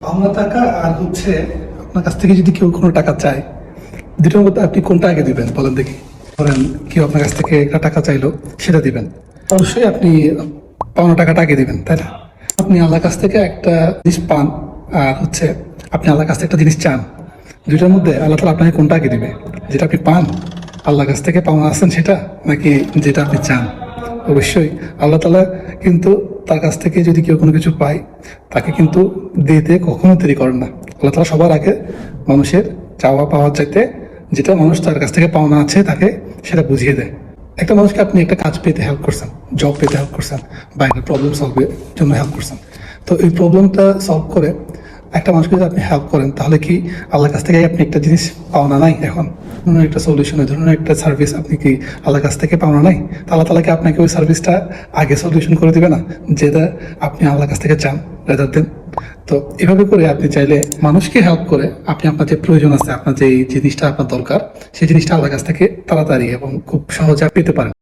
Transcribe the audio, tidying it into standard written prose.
পাওনা টাকা আর হচ্ছে আপনার কাছ থেকে যদি কেউ কোনো টাকা চায়, দুটোর মধ্যে আপনি কোনটা আগে দিবেন বলেন দেখি। ধরেন কেউ আপনার কাছ থেকে একটা টাকা চাইলো, সেটা দিবেন। অবশ্যই আপনি পাওনা টাকাটা আগে দিবেন, তাই না? আপনি আল্লাহর কাছ থেকে একটা জিনিস পান আর হচ্ছে আপনি আল্লাহর কাছ থেকে একটা জিনিস চান, দুইটার মধ্যে আল্লাহ তাআলা আপনাকে কোনটা আগে দিবে? যেটা আপনি পান, আল্লাহর কাছ থেকে পাওনা আছেন সেটা, নাকি যেটা আপনি চান? অবশ্যই আল্লাহ তাআলা কিন্তু তার কাছ থেকে যদি কেউ কোনো কিছু পায়, তাকে কিন্তু দিতে কখনো দেরি করেন না। আল্লাহ তাআলা সবার আগে মানুষের চাওয়া পাওয়ার চাইতে যেটা মানুষ তার কাছ থেকে পাওনা আছে তাকে সেটা বুঝিয়ে দেয়। একটা মানুষকে আপনি একটা কাজ পেতে হেল্প করছেন, জব পেতে হেল্প করছেন, বা একটা প্রবলেম সলভের জন্য হেল্প করছেন। তো এই প্রবলেমটা সলভ করে একটা মানুষকে যদি আপনি হেল্প করেন, তাহলে কি আল্লাহর কাছ থেকে আপনি একটা জিনিস পাওনা নাই? এখন ধরুন একটা সলিউশন, ধরুন একটা সার্ভিস আপনি কি আল্লাহর কাছ থেকে পাওনা নাই? আল্লাহ তাআলা কি আপনাকে ওই সার্ভিসটা আগে সলিউশন করে দিবে না, যেটা আপনি আল্লাহর কাছ থেকে চান রেদার দেন? তো এভাবে করে আপনি চাইলে মানুষকে হেল্প করে আপনি আপনার যে প্রয়োজন আছে, আপনার যে জিনিসটা আপনার দরকার, সেই জিনিসটা আল্লাহর কাছ থেকে তাড়াতাড়ি এবং খুব সহজে পেতে পারেন।